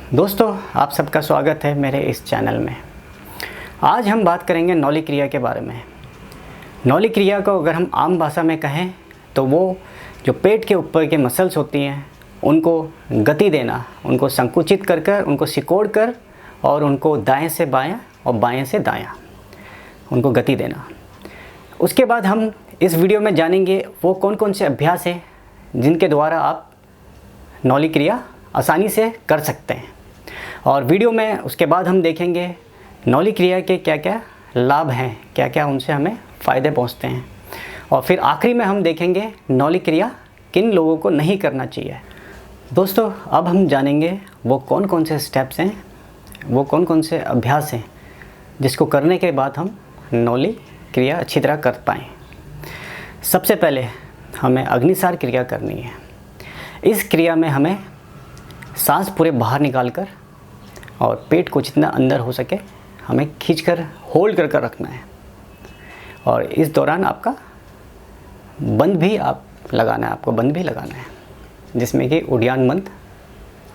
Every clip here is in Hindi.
दोस्तों, आप सबका स्वागत है मेरे इस चैनल में। आज हम बात करेंगे नौली क्रिया के बारे में। नौली क्रिया को अगर हम आम भाषा में कहें तो वो जो पेट के ऊपर के मसल्स होती हैं उनको गति देना, उनको संकुचित कर कर, उनको सिकोड़ कर और उनको दाएं से बायां और बाएं से दायां उनको गति देना। उसके बाद हम इस वीडियो में जानेंगे वो कौन कौन से अभ्यास हैं जिनके द्वारा आप नौली क्रिया आसानी से कर सकते हैं। और वीडियो में उसके बाद हम देखेंगे नौली क्रिया के क्या क्या लाभ हैं, क्या क्या उनसे हमें फ़ायदे पहुंचते हैं। और फिर आखिरी में हम देखेंगे नौली क्रिया किन लोगों को नहीं करना चाहिए। दोस्तों, अब हम जानेंगे वो कौन कौन से स्टेप्स हैं, वो कौन कौन से अभ्यास हैं जिसको करने के बाद हम नौली क्रिया अच्छी तरह कर पाएँ। सबसे पहले हमें अग्निसार क्रिया करनी है। इस क्रिया में हमें सांस पूरे बाहर निकाल कर और पेट को जितना अंदर हो सके हमें खींचकर होल्ड कर कर रखना है। और इस दौरान आपका बंद भी आपको बंद भी लगाना है, जिसमें कि उड्डयन बंद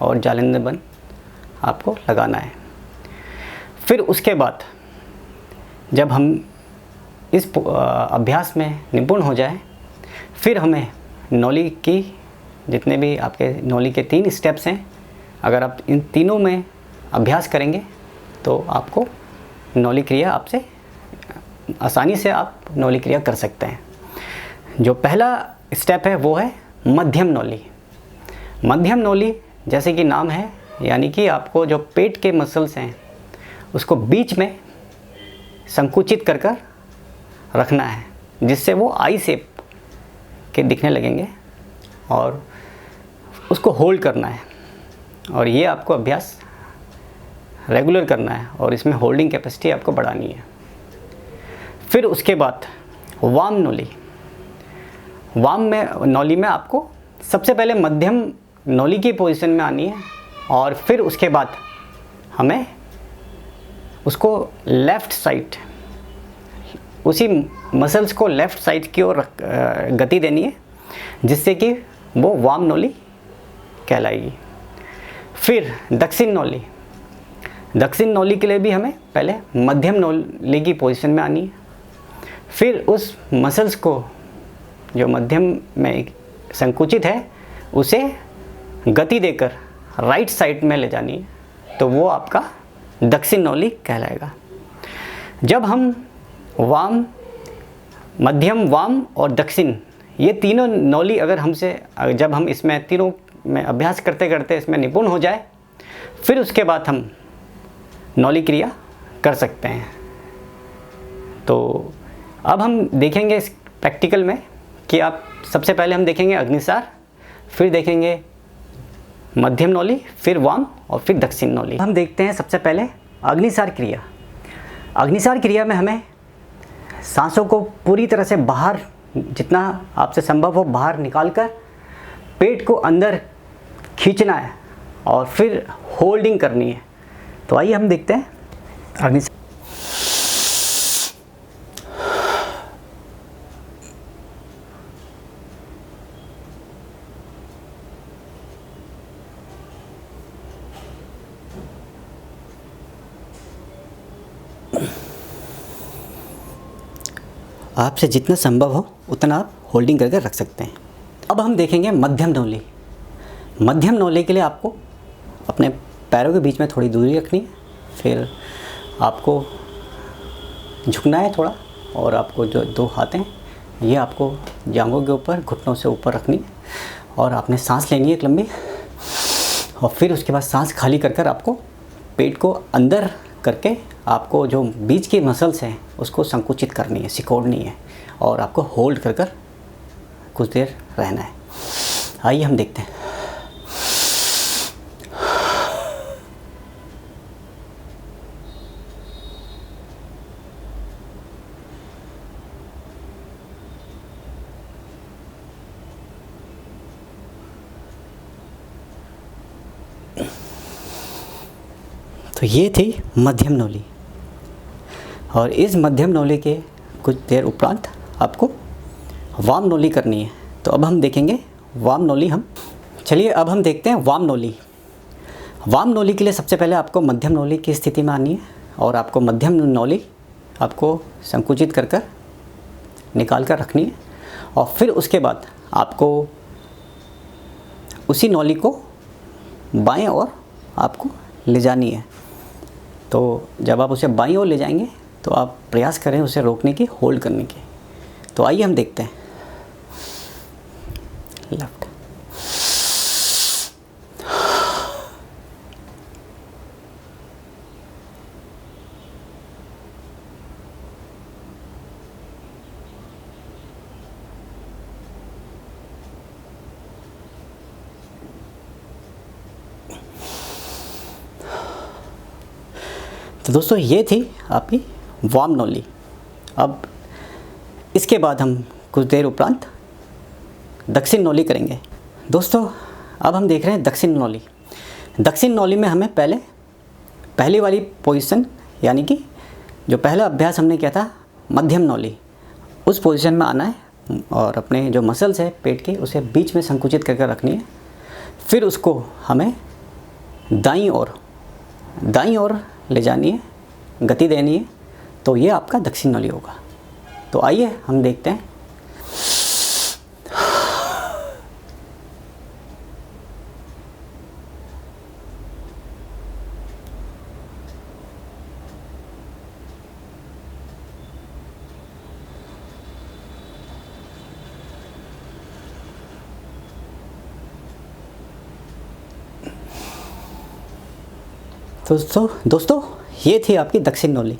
और जालिंदर बंद आपको लगाना है। फिर उसके बाद जब हम इस अभ्यास में निपुण हो जाए, फिर हमें नौली की जितने भी आपके नौली के 3 स्टेप्स हैं, अगर आप इन तीनों में अभ्यास करेंगे तो आपको नौली क्रिया आपसे आसानी से आप नौली क्रिया कर सकते हैं। जो पहला स्टेप है वो है मध्यम नौली। मध्यम नौली जैसे कि नाम है, यानी कि आपको जो पेट के मसल्स हैं उसको बीच में संकुचित कर कर रखना है, जिससे वो आई शेप के दिखने लगेंगे और उसको होल्ड करना है। और ये आपको अभ्यास रेगुलर करना है और इसमें होल्डिंग कैपेसिटी आपको बढ़ानी है। फिर उसके बाद वाम नौली। नौली में आपको सबसे पहले मध्यम नौली की पोजीशन में आनी है और फिर उसके बाद हमें उसको लेफ़्ट साइड, उसी मसल्स को लेफ़्ट साइड की ओर गति देनी है, जिससे कि वो वाम नौली कहलाएगी। फिर दक्षिण नौली। दक्षिण नौली के लिए भी हमें पहले मध्यम नौली की पोजीशन में आनी है। फिर उस मसल्स को जो मध्यम में संकुचित है उसे गति देकर राइट साइड में ले जानी है, तो वो आपका दक्षिण नौली कहलाएगा। जब हम वाम, मध्यम, वाम और दक्षिण, ये तीनों नौली जब हम इसमें तीनों में अभ्यास करते करते इसमें निपुण हो जाए, फिर उसके बाद हम नौली क्रिया कर सकते हैं। तो अब हम देखेंगे इस प्रैक्टिकल में कि आप सबसे पहले हम देखेंगे अग्निसार, फिर देखेंगे मध्यम नौली, फिर वाम और फिर दक्षिण नौली। हम देखते हैं सबसे पहले अग्निसार क्रिया। अग्निसार क्रिया में हमें सांसों को पूरी तरह से बाहर, जितना आपसे संभव हो बाहर निकालकर पेट को अंदर खींचना है और फिर होल्डिंग करनी है। तो आइए हम देखते हैं अग्निसार। आपसे जितना संभव हो उतना आप होल्डिंग करके रख सकते हैं। अब हम देखेंगे मध्यम नौली। मध्यम नौली के लिए आपको अपने पैरों के बीच में थोड़ी दूरी रखनी है, फिर आपको झुकना है थोड़ा, और आपको जो 2 हाथ हैं ये आपको जांघों के ऊपर, घुटनों से ऊपर रखनी है, और आपने सांस लेनी है एक लंबी, और फिर उसके बाद सांस खाली कर कर आपको पेट को अंदर करके आपको जो बीच की मसल्स हैं उसको संकुचित करनी है, सिकोड़नी है, और आपको होल्ड कर कर कुछ देर रहना है। आइए हम देखते हैं। तो ये थी मध्यम नौली, और इस मध्यम नौली के कुछ देर उपरांत आपको वाम नौली करनी है। तो अब हम देखेंगे वाम नौली। चलिए अब हम देखते हैं वाम नौली। वाम नौली के लिए सबसे पहले आपको मध्यम नौली की स्थिति में आनी है और आपको मध्यम नौली आपको संकुचित कर कर निकाल कर रखनी है और फिर उसके बाद आपको उसी नौली को बाएं ओर आपको ले जानी है। तो जब आप उसे बाईं ओर ले जाएंगे तो आप प्रयास करें उसे रोकने की, होल्ड करने की। तो आइए हम देखते हैं। लेफ्ट, तो दोस्तों ये थी आपकी वाम नौली। अब इसके बाद हम कुछ देर उपरांत दक्षिण नौली करेंगे। दोस्तों अब हम देख रहे हैं दक्षिण नौली। दक्षिण नौली में हमें पहली वाली पोजीशन, यानी कि जो पहला अभ्यास हमने किया था मध्यम नौली, उस पोजीशन में आना है और अपने जो मसल्स है पेट के उसे बीच में संकुचित करके रखनी है। फिर उसको हमें दाईं ओर ले जानी है, गति देनी है। तो ये आपका दक्षिण नौली होगा। तो आइए हम देखते हैं। दोस्तों ये थी आपकी दक्षिण नौली।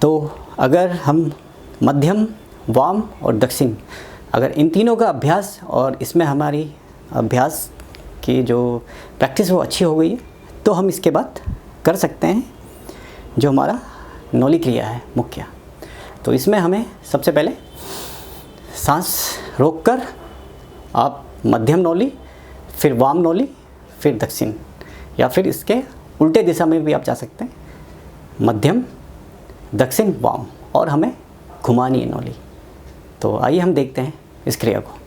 तो अगर हम मध्यम, वाम और दक्षिण, अगर इन तीनों का अभ्यास और इसमें हमारी अभ्यास की जो प्रैक्टिस वो अच्छी हो गई है, तो हम इसके बाद कर सकते हैं जो हमारा नौली क्रिया है मुख्य। तो इसमें हमें सबसे पहले सांस रोककर आप मध्यम नौली, फिर वाम नौली, फिर दक्षिण, या फिर इसके उल्टे दिशा में भी आप जा सकते हैं, मध्यम, दक्षिण, वाम, और हमें घुमानी है नौली। तो आइए हम देखते हैं इस क्रिया को।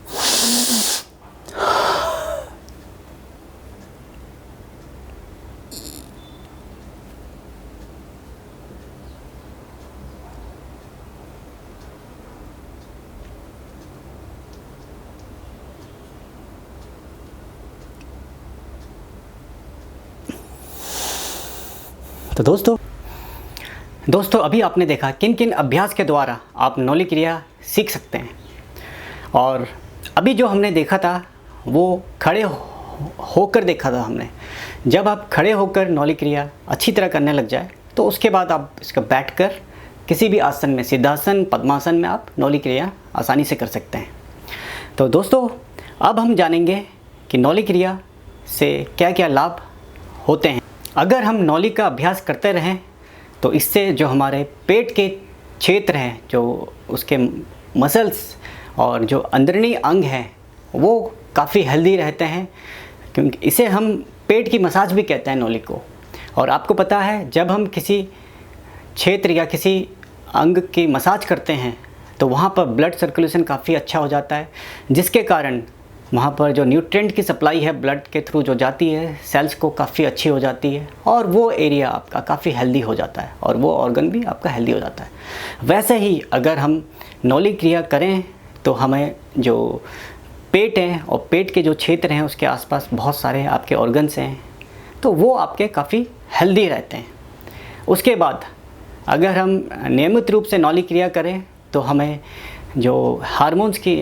तो दोस्तों अभी आपने देखा किन किन अभ्यास के द्वारा आप नौली क्रिया सीख सकते हैं। और अभी जो हमने देखा था वो खड़े होकर देखा था हमने। जब आप खड़े होकर नौली क्रिया अच्छी तरह करने लग जाए तो उसके बाद आप इसका बैठकर किसी भी आसन में, सिद्धासन, पद्मासन में आप नौली क्रिया आसानी से कर सकते हैं। तो दोस्तों अब हम जानेंगे कि नौली क्रिया से क्या क्या लाभ होते हैं। अगर हम नौली का अभ्यास करते रहें तो इससे जो हमारे पेट के क्षेत्र हैं, जो उसके मसल्स और जो अंदरूनी अंग हैं, वो काफ़ी हेल्दी रहते हैं, क्योंकि इसे हम पेट की मसाज भी कहते हैं नौली को। और आपको पता है जब हम किसी क्षेत्र या किसी अंग की मसाज करते हैं तो वहाँ पर ब्लड सर्कुलेशन काफ़ी अच्छा हो जाता है, जिसके कारण वहाँ पर जो न्यूट्रिएंट की सप्लाई है ब्लड के थ्रू जो जाती है सेल्स को काफ़ी अच्छी हो जाती है और वो एरिया आपका काफ़ी हेल्दी हो जाता है और वो ऑर्गन भी आपका हेल्दी हो जाता है। वैसे ही अगर हम नौली क्रिया करें तो हमें जो पेट है और पेट के जो क्षेत्र हैं उसके आसपास बहुत सारे आपके ऑर्गन्स हैं, तो वो आपके काफ़ी हेल्दी रहते हैं। उसके बाद अगर हम नियमित रूप से नौली क्रिया करें तो हमें जो हार्मोन्स की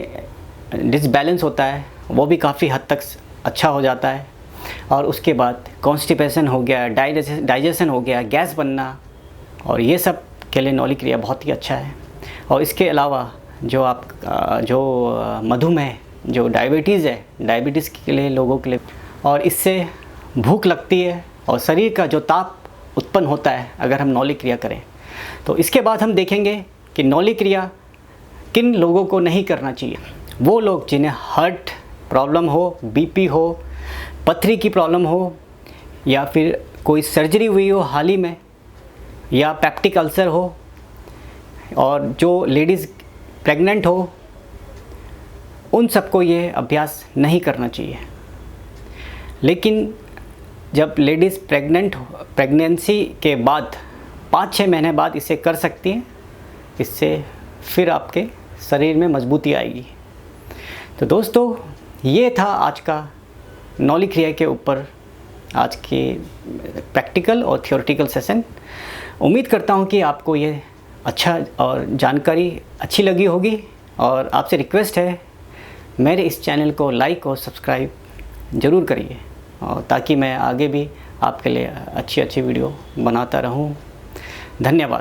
डिसबैलेंस होता है वो भी काफ़ी हद तक अच्छा हो जाता है। और उसके बाद कॉन्स्टिपेशन हो गया, डाइजेशन हो गया, गैस बनना, और ये सब के लिए नौली क्रिया बहुत ही अच्छा है। और इसके अलावा जो मधुमेह, जो डायबिटीज़ है, डायबिटीज़ के लिए लोगों के लिए, और इससे भूख लगती है और शरीर का जो ताप उत्पन्न होता है अगर हम नौली क्रिया करें। तो इसके बाद हम देखेंगे कि नौली क्रिया किन लोगों को नहीं करना चाहिए। वो लोग जिन्हें हार्ट प्रॉब्लम हो, बीपी हो, पथरी की प्रॉब्लम हो, या फिर कोई सर्जरी हुई हो हाल ही में, या पेप्टिक अल्सर हो, और जो लेडीज़ प्रेग्नेंट हो, उन सबको ये अभ्यास नहीं करना चाहिए। लेकिन जब लेडीज़ प्रेगनेंसी के बाद 5-6 महीने बाद इसे कर सकती हैं। इससे फिर आपके शरीर में मजबूती आएगी। तो दोस्तों, ये था आज का नौली क्रिया के ऊपर आज के प्रैक्टिकल और थियोरेटिकल सेशन। उम्मीद करता हूँ कि आपको ये अच्छा और जानकारी अच्छी लगी होगी, और आपसे रिक्वेस्ट है मेरे इस चैनल को लाइक और सब्सक्राइब ज़रूर करिए, और ताकि मैं आगे भी आपके लिए अच्छी वीडियो बनाता रहूं। धन्यवाद।